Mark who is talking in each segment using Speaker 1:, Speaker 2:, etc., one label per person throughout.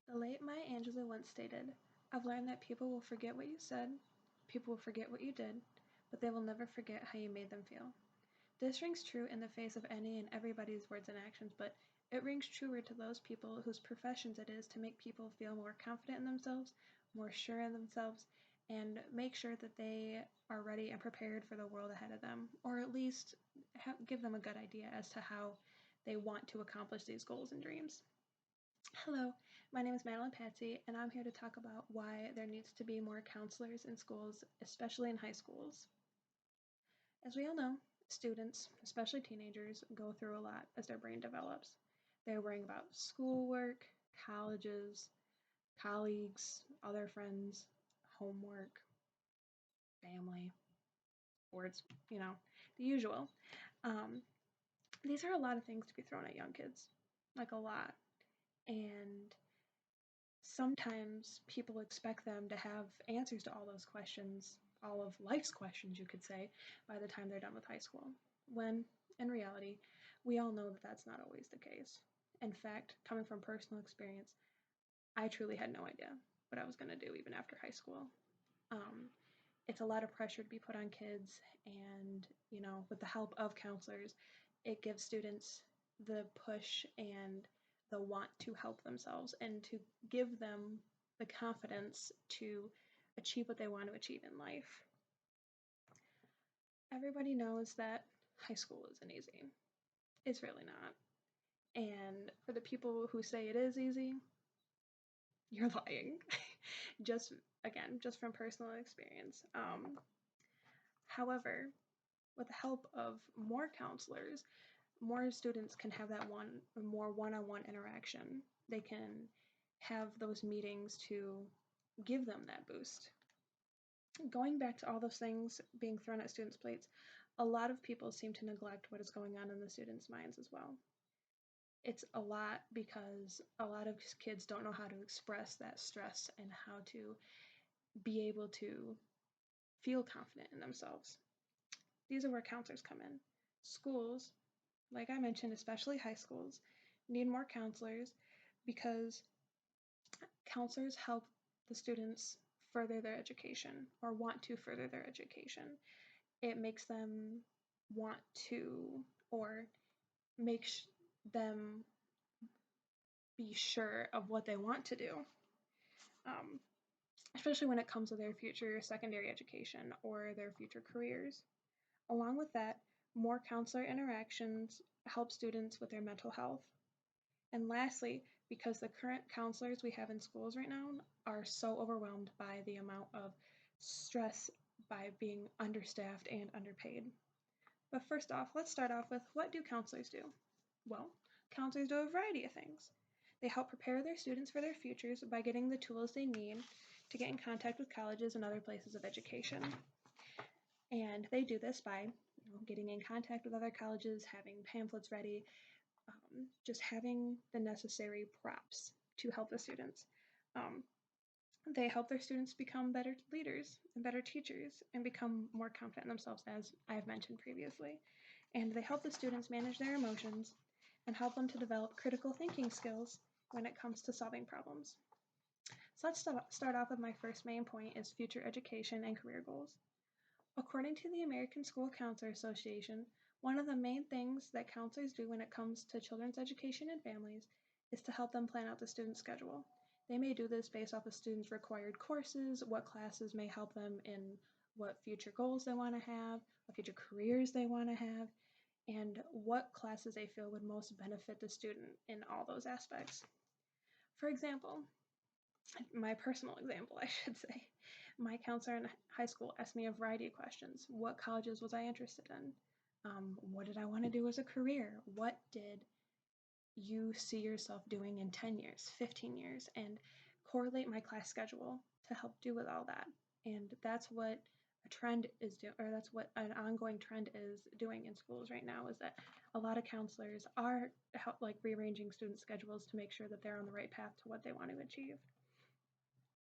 Speaker 1: The late Maya Angelou once stated, "I've learned that people will forget what you said, people will forget what you did, but they will never forget how you made them feel." This rings true in the face of any and everybody's words and actions, but it rings truer to those people whose professions it is to make people feel more confident in themselves, more sure in themselves, and make sure that they are ready and prepared for the world ahead of them, or at least give them a good idea as to how they want to accomplish these goals and dreams. Hello, my name is Madalyn Patsey, and I'm here to talk about why there needs to be more counselors in schools, especially in high schools. As we all know, students, especially teenagers, go through a lot as their brain develops. They're worrying about schoolwork, colleges, colleagues, other friends, homework, family, sports, the usual. Um, these are a lot of things to be thrown at young kids, like a lot. And sometimes people expect them to have answers to all those questions, all of life's questions, you could say, by the time they're done with high school. When, in reality, we all know that that's not always the case. In fact, coming from personal experience, I truly had no idea what I was going to do even after high school. Um, it's a lot of pressure to be put on kids, and, with the help of counselors, it gives students the push and the want to help themselves and to give them the confidence to achieve what they want to achieve in life. Everybody knows that high school isn't easy. It's really not. And for the people who say it is easy, you're lying. just just from personal experience. However, with the help of more counselors, more students can have that more one-on-one interaction. They can have those meetings to give them that boost. Going back to all those things being thrown at students' plates, a lot of people seem to neglect what is going on in the students' minds as well. It's a lot because a lot of kids don't know how to express that stress and how to be able to feel confident in themselves. These are where counselors come in. Schools, like I mentioned, especially high schools, need more counselors because counselors help the students further their education or want to further their education. It makes them want to or makes them be sure of what they want to do, um, especially when it comes to their future secondary education or their future careers. Along with that, more counselor interactions help students with their mental health. And lastly, because the current counselors we have in schools right now are so overwhelmed by the amount of stress by being understaffed and underpaid. But first off, let's start off with, what do counselors do? Well, counselors do a variety of things. They help prepare their students for their futures by getting the tools they need to get in contact with colleges and other places of education. And they do this by getting in contact with other colleges, having pamphlets ready, just having the necessary props to help the students. Um, they help their students become better leaders and better teachers and become more confident in themselves, as I have mentioned previously. And they help the students manage their emotions and help them to develop critical thinking skills when it comes to solving problems. So let's start off with my first main point is future education and career goals. According to the American School Counselor Association, one of the main things that counselors do when it comes to children's education and families is to help them plan out the student schedule. They may do this based off of students' required courses, what classes may help them in what future goals they want to have, what future careers they want to have, and what classes they feel would most benefit the student in all those aspects. For example, my personal example, I should say, my counselor in high school asked me a variety of questions. What colleges was I interested in? What did I want to do as a career? What did you see yourself doing in 10 years, 15 years? And correlate my class schedule to help do with all that. And that's what a trend is doing, or that's what an ongoing trend is doing in schools right now, is that a lot of counselors are rearranging student schedules to make sure that they're on the right path to what they want to achieve.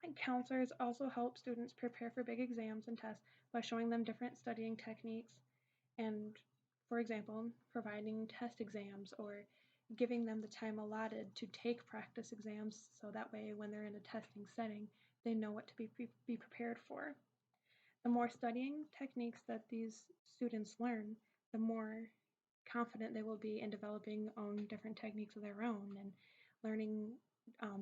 Speaker 1: And counselors also help students prepare for big exams and tests by showing them different studying techniques and, for example, providing test exams or giving them the time allotted to take practice exams so that way when they're in a testing setting, they know what to be prepared for. The more studying techniques that these students learn, the more confident they will be in developing different techniques of their own and learning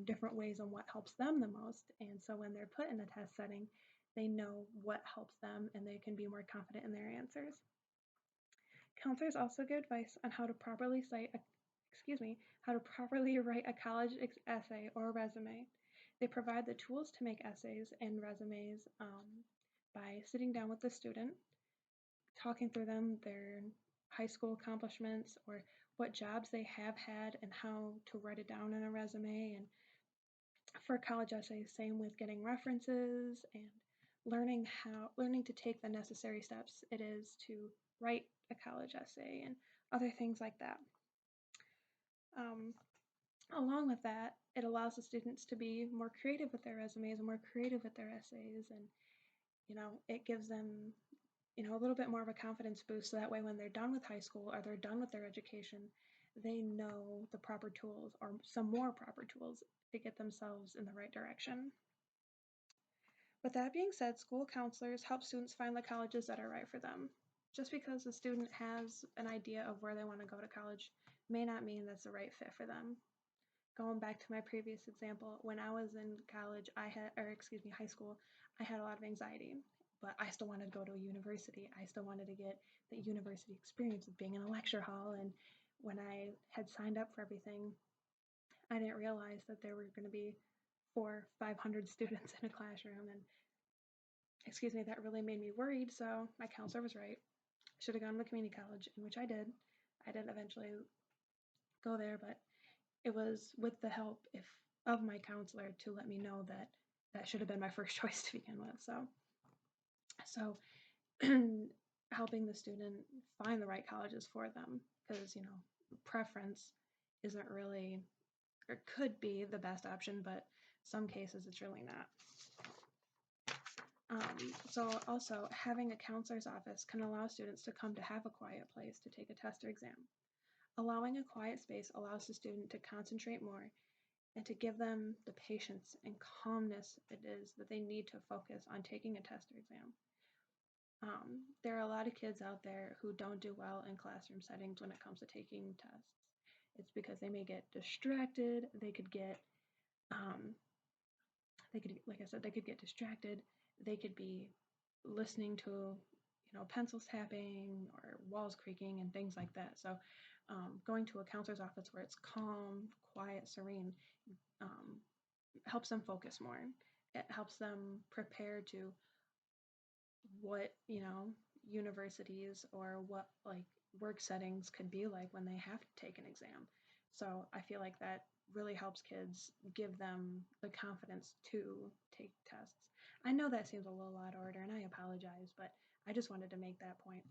Speaker 1: different ways on what helps them the most. And so when they're put in a test setting, they know what helps them and they can be more confident in their answers. Counselors also give advice on how to properly write a college essay or resume. They provide the tools to make essays and resumes by sitting down with the student, talking through their high school accomplishments or what jobs they have had and how to write it down in a resume. And for college essays, same with getting references and learning to take the necessary steps it is to write a college essay and other things like that. Along with that, it allows the students to be more creative with their resumes and more creative with their essays, and it gives them a little bit more of a confidence boost, so that way when they're done with high school or they're done with their education, they know the proper tools or some more proper tools to get themselves in the right direction. With that being said, school counselors help students find the colleges that are right for them. Just because a student has an idea of where they want to go to college may not mean that's the right fit for them. Going back to my previous example, when I was in college, high school, I had a lot of anxiety, but I still wanted to go to a university. I still wanted to get the university experience of being in a lecture hall. And when I had signed up for everything, I didn't realize that there were going to be 400-500 students in a classroom. And that really made me worried. So my counselor was right. I should have gone to community college, in which I did. I did eventually go there, but it was with the help of my counselor to let me know that that should have been my first choice to begin with. So helping the student find the right colleges for them, because preference isn't really, or could be, the best option, but some cases it's really not. So also, having a counselor's office can allow students to come to have a quiet place to take a test or exam. Allowing a quiet space allows the student to concentrate more and to give them the patience and calmness it is that they need to focus on taking a test or exam. There are a lot of kids out there who don't do well in classroom settings when it comes to taking tests. It's because they may get distracted. They could get, like I said, they could get distracted. They could be listening to, pencils tapping or walls creaking and things like that. So going to a counselor's office where it's calm, quiet, serene, helps them focus more. It helps them prepare to what, universities or what work settings could be like when they have to take an exam. So I feel like that really helps kids, give them the confidence to take tests. I know that seems a little out of order and I apologize, but I just wanted to make that point,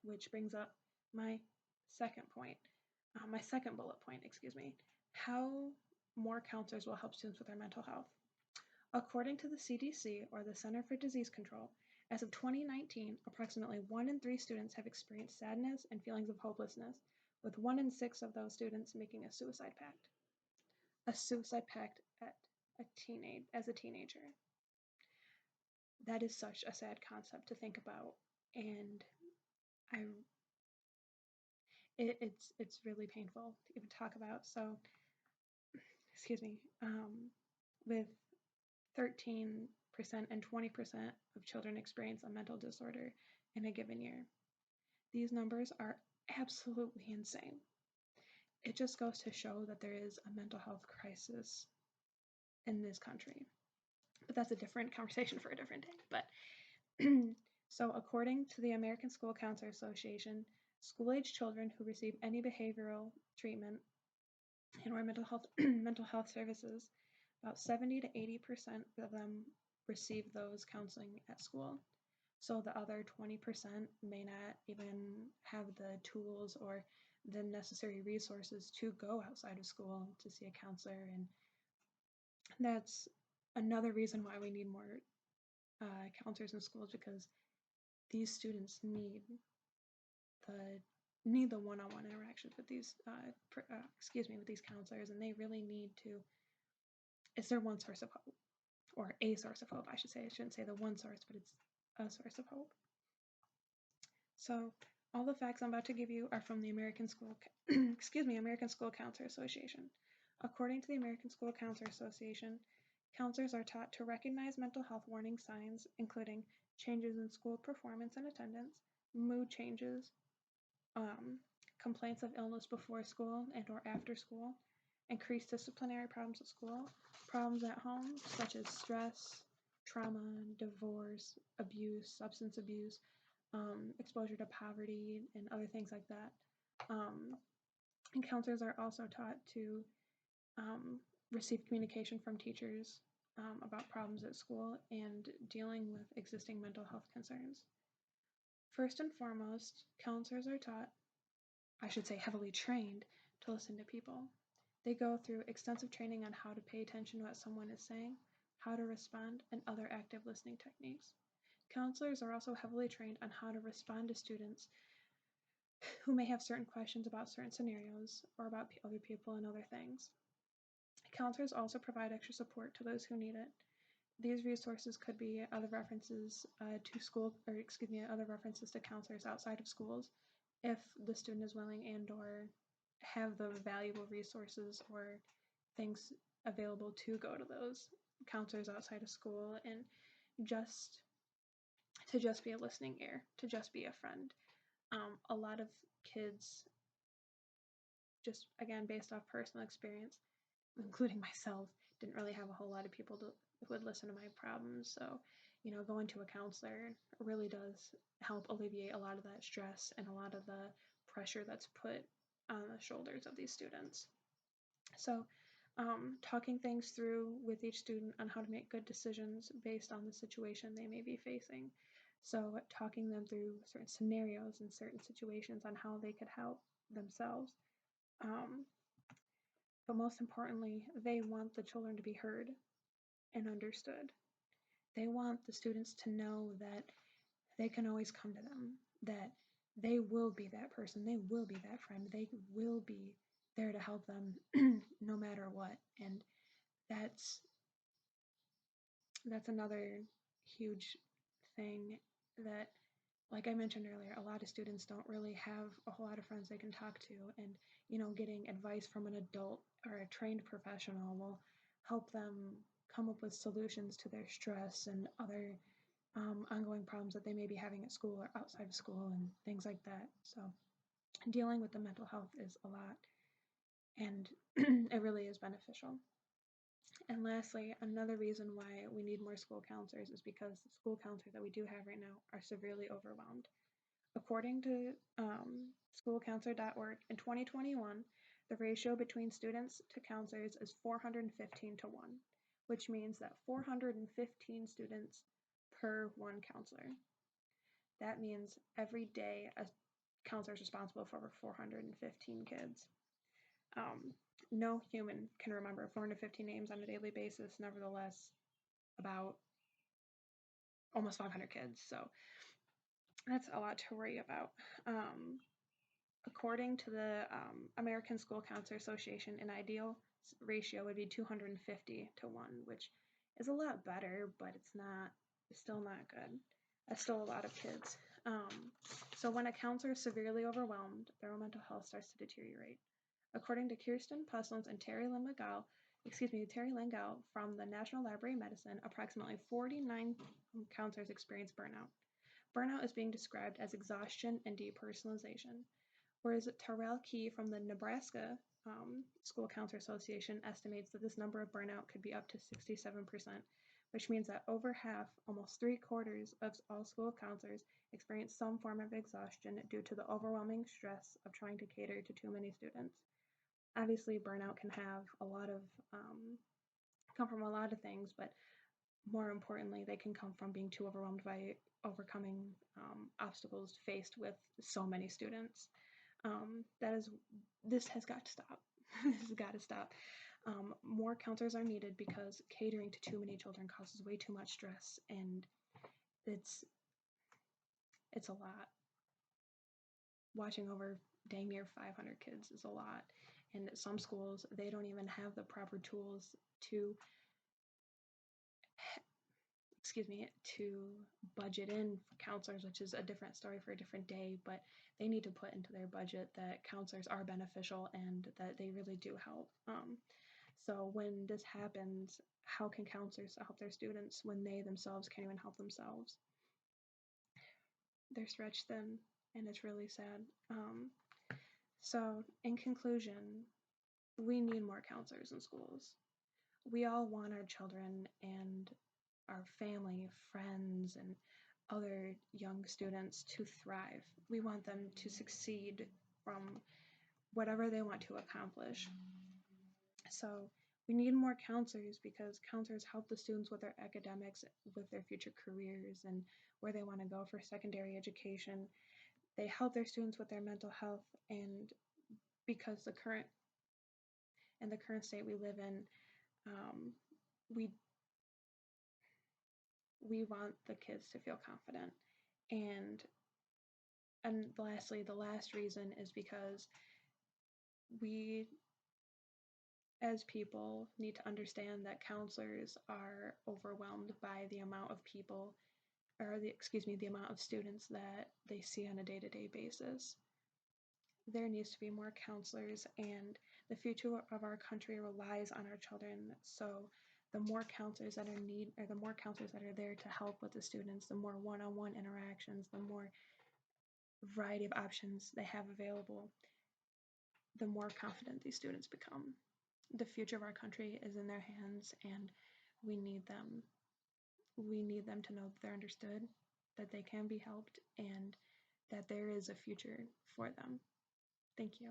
Speaker 1: which brings up my second point, my second bullet point, how more counselors will help students with their mental health. According to the CDC, or the Center for Disease Control, as of 2019, approximately 1 in 3 students have experienced sadness and feelings of hopelessness, with 1 in 6 of those students making a suicide pact. A suicide pact as a teenager. That is such a sad concept to think about, and it's really painful to even talk about. So, with 13% and 20% of children experience a mental disorder in a given year. These numbers are absolutely insane. It just goes to show that there is a mental health crisis in this country. But that's a different conversation for a different day. But so according to the American School Counselor Association, school-age children who receive any behavioral treatment or mental health services, about 70 to 80% of them receive those counseling at school. So the other 20% may not even have the tools or the necessary resources to go outside of school to see a counselor. And that's another reason why we need more counselors in schools, because these students need the one-on-one interactions with these, with these counselors, and they really need to. It's their one source of hope, or a source of hope, I should say. I shouldn't say the one source, but it's a source of hope. So all the facts I'm about to give you are from the American School Counselor Association. According to the American School Counselor Association, counselors are taught to recognize mental health warning signs, including changes in school performance and attendance, mood changes, complaints of illness before school and or after school, increased disciplinary problems at school, problems at home such as stress, trauma, divorce, abuse, substance abuse, exposure to poverty, and other things like that. And counselors are also taught to receive communication from teachers about problems at school and dealing with existing mental health concerns. First and foremost, counselors are taught, I should say heavily trained, to listen to people. They go through extensive training on how to pay attention to what someone is saying, how to respond, and other active listening techniques. Counselors are also heavily trained on how to respond to students who may have certain questions about certain scenarios or about other people and other things. Counselors also provide extra support to those who need it. These resources could be other references other references to counselors outside of schools, if the student is willing and or have the valuable resources or things available to go to those counselors outside of school, and to just be a listening ear, to just be a friend. A lot of kids, just again based off personal experience, including myself, didn't really have a whole lot of people who would listen to my problems. So, going to a counselor really does help alleviate a lot of that stress and a lot of the pressure that's put on the shoulders of these students. So, talking things through with each student on how to make good decisions based on the situation they may be facing. So, talking them through certain scenarios and certain situations on how they could help themselves. But most importantly, they want the children to be heard and understood. They want the students to know that they can always come to them, that they will be that person, they will be that friend, they will be there to help them no matter what. And that's another huge thing that, like I mentioned earlier, a lot of students don't really have a whole lot of friends they can talk to, and getting advice from an adult or a trained professional will help them come up with solutions to their stress and other ongoing problems that they may be having at school or outside of school and things like that. So dealing with the mental health is a lot, and it really is beneficial. And lastly, another reason why we need more school counselors is because the school counselors that we do have right now are severely overwhelmed. According to schoolcounselor.org, in 2021, the ratio between students to counselors is 415 to 1, which means that 415 students per one counselor. That means every day a counselor is responsible for over 415 kids. No human can remember 415 names on a daily basis, nevertheless, about almost 500 kids. So that's a lot to worry about. According to the American School Counselor Association, an ideal ratio would be 250 to 1, which is a lot better, but it's still not good. That's still a lot of kids. So when a counselor is severely overwhelmed, their mental health starts to deteriorate. According to Kirsten Pasluns and Terry Lynn Gall from the National Library of Medicine, approximately 49 counselors experience burnout. Burnout is being described as exhaustion and depersonalization, whereas Terrell Key from the Nebraska School Counselor Association estimates that this number of burnout could be up to 67%, which means that over half, almost 3/4 of all school counselors experience some form of exhaustion due to the overwhelming stress of trying to cater to too many students. Obviously, burnout can have come from a lot of things, but more importantly, they can come from being too overwhelmed by overcoming obstacles faced with so many students. This has got to stop. This has got to stop. More counselors are needed because catering to too many children causes way too much stress, and it's a lot. Watching over dang near 500 kids is a lot. And at some schools, they don't even have the proper tools to, to budget in for counselors, which is a different story for a different day, but they need to put into their budget that counselors are beneficial and that they really do help. So when this happens, how can counselors help their students when they themselves can't even help themselves? They're stretched thin, and it's really sad. So in conclusion, we need more counselors in schools. We all want our children and our family, friends, and other young students to thrive. We want them to succeed from whatever they want to accomplish. So we need more counselors because counselors help the students with their academics, with their future careers, and where they want to go for secondary education. They help their students with their mental health, and because the current state we live in, we we want the kids to feel confident. And lastly, the last reason is because we as people need to understand that counselors are overwhelmed by the amount of people, or the amount of students that they see on a day-to-day basis. There needs to be more counselors, and the future of our country relies on our children. So the more counselors that are there to help with the students, the more one-on-one interactions, the more variety of options they have available, the more confident these students become. The future of our country is in their hands, and we need them. We need them to know that they're understood, that they can be helped, and that there is a future for them. Thank you.